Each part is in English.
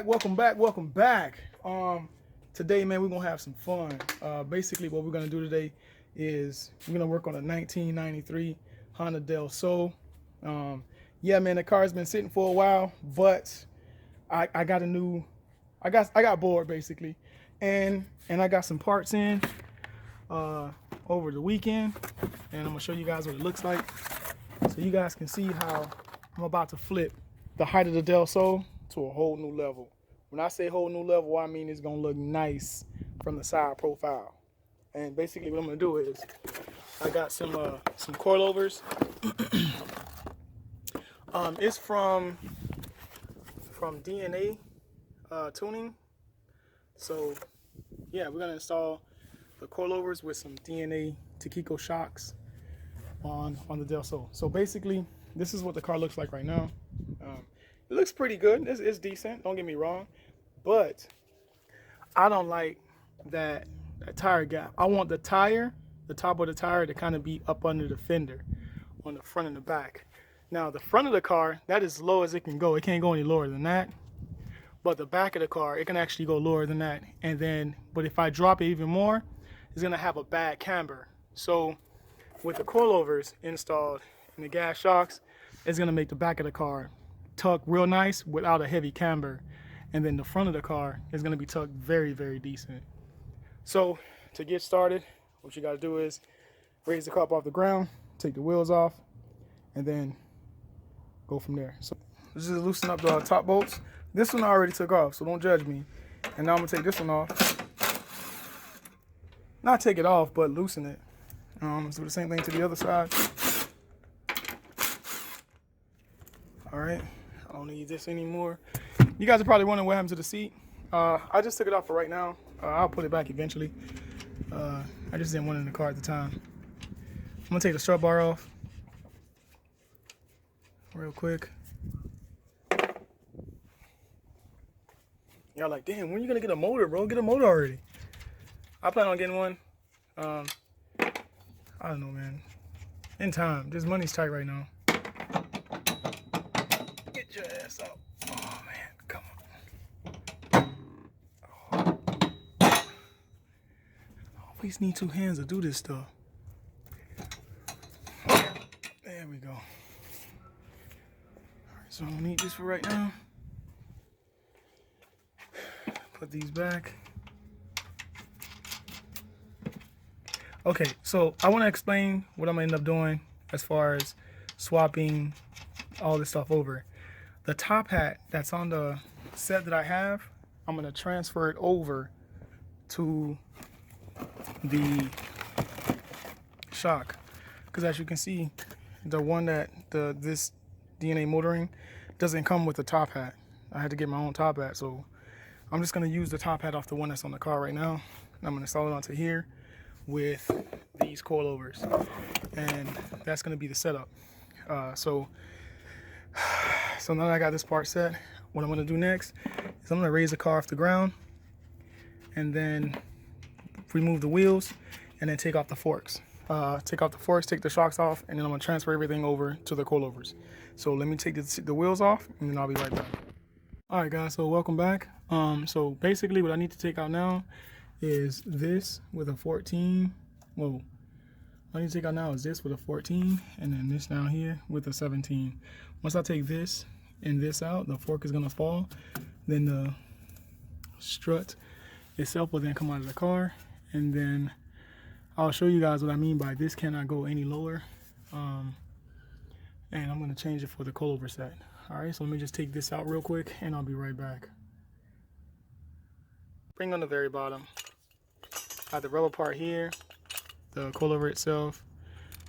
welcome back. Today, man, we're gonna have some fun. Basically, what we're gonna do today is we're gonna work on a 1993 Honda Del Sol. Yeah, man, the car's been sitting for a while, but I got bored basically, and I got some parts in over the weekend, and I'm gonna show you guys what it looks like, so you guys can see how I'm about to flip the height of the Del Sol to a whole new level. When I say whole new level, I mean it's gonna look nice from the side profile. And basically what I'm gonna do is I got some coilovers. It's from DNA tuning. So yeah, we're gonna install the coilovers with some DNA Takiko shocks on the Del Sol. So basically, this is what the car looks like right now. It looks pretty good. It's decent, don't get me wrong, but I don't like that tire gap. I want the top of the tire to kind of be up under the fender on the front and the back. Now the front of the car, that is as low as it can go. It can't go any lower than that. But the back of the car, it can actually go lower than that. And then, but if I drop it even more, it's gonna have a bad camber. So with the coilovers installed and the gas shocks, it's gonna make the back of the car tuck real nice without a heavy camber, and then the front of the car is going to be tucked very, very decent. So to get started, what you got to do is raise the car up off the ground, take the wheels off, and then go from there. So this is loosen up the top bolts. This one I already took off, so don't judge me. And now I'm gonna take this one off. Not take it off, but loosen it. Do the same thing to the other side. All right. I don't need this anymore. You guys are probably wondering what happened to the seat. I just took it off for right now. I'll put it back eventually. I just didn't want it in the car at the time. I'm gonna take the strut bar off real quick. Y'all like, damn, when are you gonna get a motor, bro? Get a motor already. I plan on getting one. I don't know, man. In time. Just money's tight right now. Get your ass up. Oh man, come on. Oh. I always need two hands to do this stuff. There we go. Alright, so I'm gonna need this for right now. Put these back. Okay, so I want to explain what I'm gonna end up doing as far as swapping all this stuff over. The top hat that's on the set that I have, I'm gonna transfer it over to the shock, because as you can see, the one that this DNA motoring doesn't come with the top hat. I had to get my own top hat, so I'm just gonna use the top hat off the one that's on the car right now, and I'm gonna install it onto here with these coilovers, and that's gonna be the setup. So now that I got this part set, what I'm gonna do next is I'm gonna raise the car off the ground and then remove the wheels and then take off the forks. Take the shocks off, and then I'm gonna transfer everything over to the coilovers. So let me take the wheels off, and then I'll be right back. All right, guys, so welcome back. So basically what I need to take out now is this with a 14. Whoa. What I need to take out now is this with a 14, and then this down here with a 17. Once I take this and this out, the fork is gonna fall. Then the strut itself will then come out of the car, and then I'll show you guys what I mean by this cannot go any lower. And I'm gonna change it for the coilover set. All right, so let me just take this out real quick, and I'll be right back. Bring on the very bottom. I have the rubber part here, the coilover itself.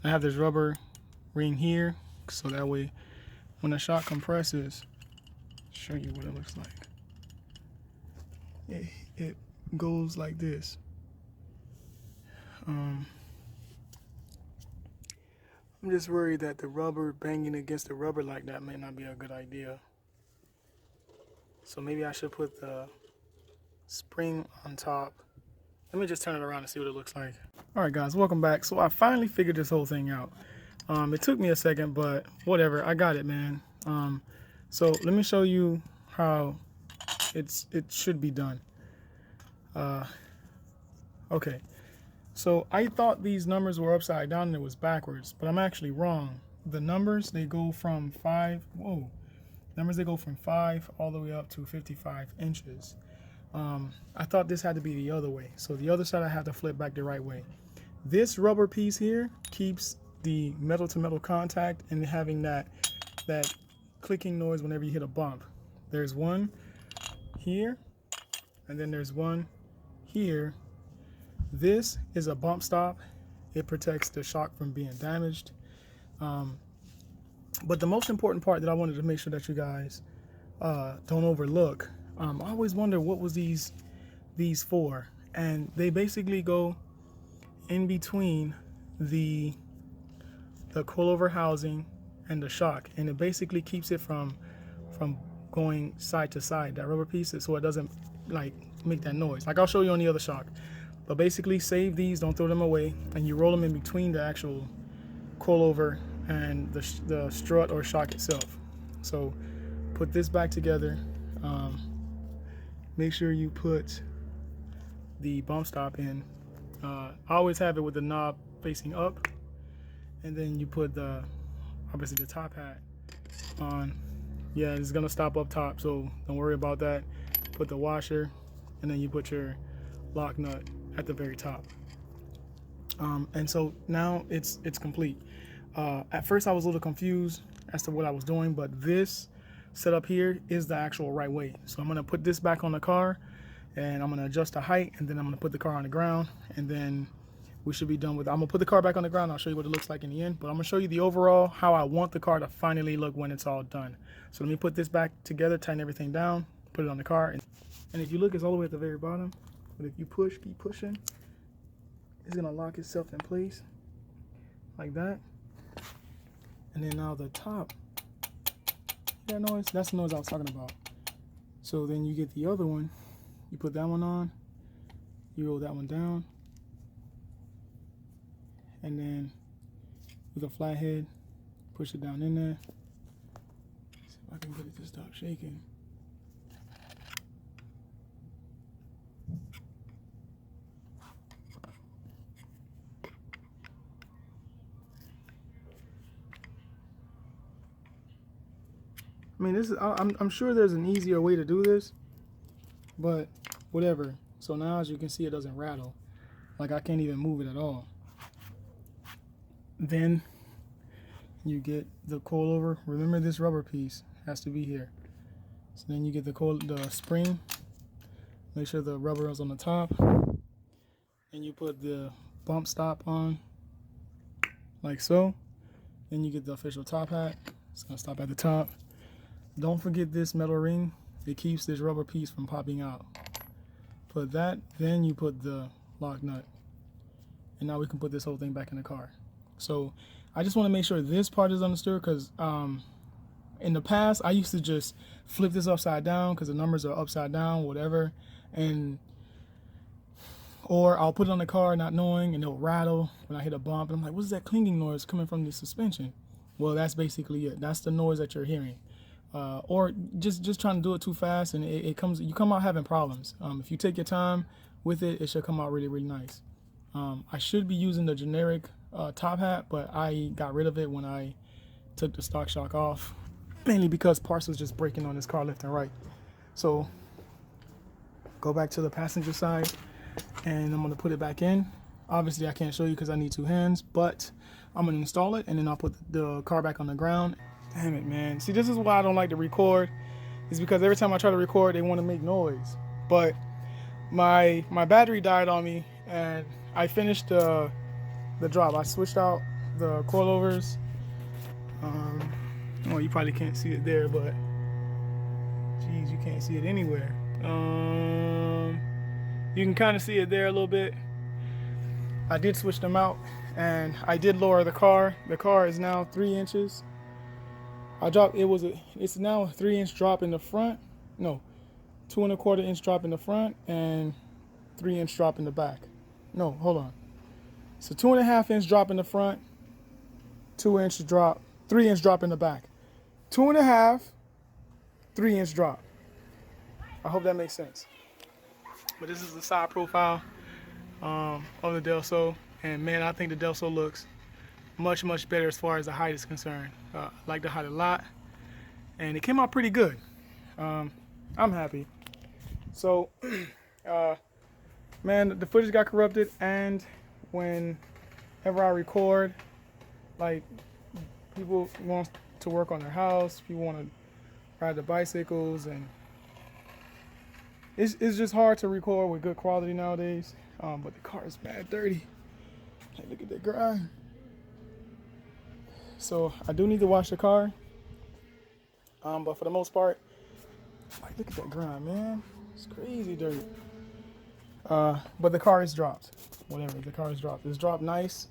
I have this rubber ring here, so that way when the shock compresses, show you what it looks like. It goes like this. I'm just worried that the rubber banging against the rubber like that may not be a good idea. So maybe I should put the spring on top. Let me just turn it around and see what it looks like. All right, guys, welcome back. So I finally figured this whole thing out. It took me a second, but whatever, I got it, man. So let me show you how it should be done. Okay, so I thought these numbers were upside down and it was backwards, but I'm actually wrong. The numbers, they go from 5, whoa, numbers, they go from 5 all the way up to 55 inches. I thought this had to be the other way, so the other side I have to flip back the right way. This rubber piece here keeps the metal to metal contact and having that clicking noise whenever you hit a bump. There's one here, and then there's one here. This is a bump stop. It protects the shock from being damaged. But the most important part that I wanted to make sure that you guys don't overlook, I always wonder what was these for, and they basically go in between the coilover housing and the shock, and it basically keeps it from going side to side, that rubber piece, so it doesn't like make that noise. Like I'll show you on the other shock. But basically save these, don't throw them away, and you roll them in between the actual coilover and the strut or shock itself. So put this back together. Make sure you put the bump stop in. I always have it with the knob facing up, and then you put obviously the top hat on. Yeah, it's gonna stop up top, so don't worry about that. Put the washer, and then you put your lock nut at the very top. And so now it's complete. At first I was a little confused as to what I was doing, but this setup here is the actual right way. So I'm gonna put this back on the car, and I'm gonna adjust the height, and then I'm gonna put the car on the ground, and then we should be done with it. I'm gonna put the car back on the ground. I'll show you what it looks like in the end, but I'm gonna show you the overall, how I want the car to finally look when it's all done. So let me put this back together, tighten everything down, put it on the car, and if you look, it's all the way at the very bottom. But if you push, keep pushing, it's gonna lock itself in place like that. And then now the top, that noise, that's the noise I was talking about. So then you get the other one, you put that one on, you roll that one down, and then with a flathead, push it down in there. See if I can get it to stop shaking. I mean, this is, I'm sure there's an easier way to do this, but whatever. So now, as you can see, it doesn't rattle. Like I can't even move it at all. Then you get the coilover. Remember, this rubber piece has to be here. So then you get the spring. Make sure the rubber is on the top, and you put the bump stop on, like so. Then you get the official top hat. It's gonna stop at the top. Don't forget this metal ring. It keeps this rubber piece from popping out. Put that, then you put the lock nut. And now we can put this whole thing back in the car. So I just want to make sure this part is understood, because in the past I used to just flip this upside down because the numbers are upside down, whatever, or I'll put it on the car not knowing, and it'll rattle when I hit a bump, and I'm like, what's that clinging noise coming from the suspension? Well, that's basically it. That's the noise that you're hearing. Or just trying to do it too fast, and you come out having problems. If you take your time with it, it should come out really, really nice. I should be using the generic top hat, but I got rid of it when I took the stock shock off, mainly because parts was just breaking on this car left and right. So go back to the passenger side, and I'm gonna put it back in. Obviously I can't show you because I need two hands, but I'm gonna install it, and then I'll put the car back on the ground. Damn it, man. See, this is why I don't like to record, is because every time I try to record, they want to make noise. But my battery died on me, and I finished the drop. I switched out the coilovers. Well, you probably can't see it there, but geez, you can't see it anywhere. You can kind of see it there a little bit. I did switch them out, and I did lower the car. The car is now 3 inches. It's now a 3-inch drop in the front. No, 2 1/4 inch drop in the front and 3-inch drop in the back. No, hold on. So 2 1/2 inch drop in the front, 2-inch drop, 3-inch drop in the back. 2 1/2, 3-inch drop. I hope that makes sense. But this is the side profile of the Del Sol, and man, I think the Del Sol looks much better as far as the height is concerned. I like the height a lot, and it came out pretty good. I'm happy. So, man, the footage got corrupted, and whenever I record, like, people want to work on their house, people want to ride the bicycles, and it's just hard to record with good quality nowadays. But the car is bad dirty. Hey, look at that grind. So I do need to wash the car. But for the most part, like, look at that grind, man. It's crazy dirty. But the car is dropped. Whatever, the car is dropped. It's dropped nice.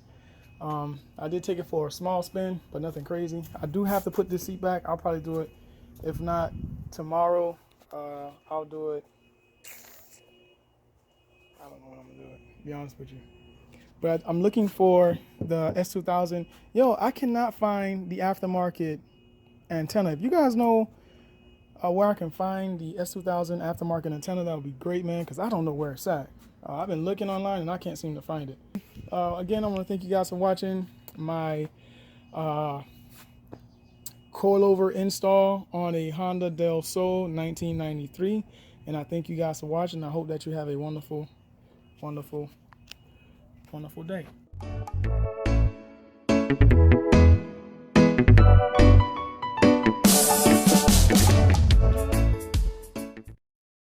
I did take it for a small spin, but nothing crazy. I do have to put this seat back. I'll probably do it. If not tomorrow, I'll do it. I don't know when I'm gonna do it, to be honest with you. But I'm looking for the S2000. Yo, I cannot find the aftermarket antenna. If you guys know where I can find the S2000 aftermarket antenna, that would be great, man, because I don't know where it's at. I've been looking online and I can't seem to find it. Again, I want to thank you guys for watching my coilover install on a Honda Del Sol 1993. And I thank you guys for watching. I hope that you have a wonderful day.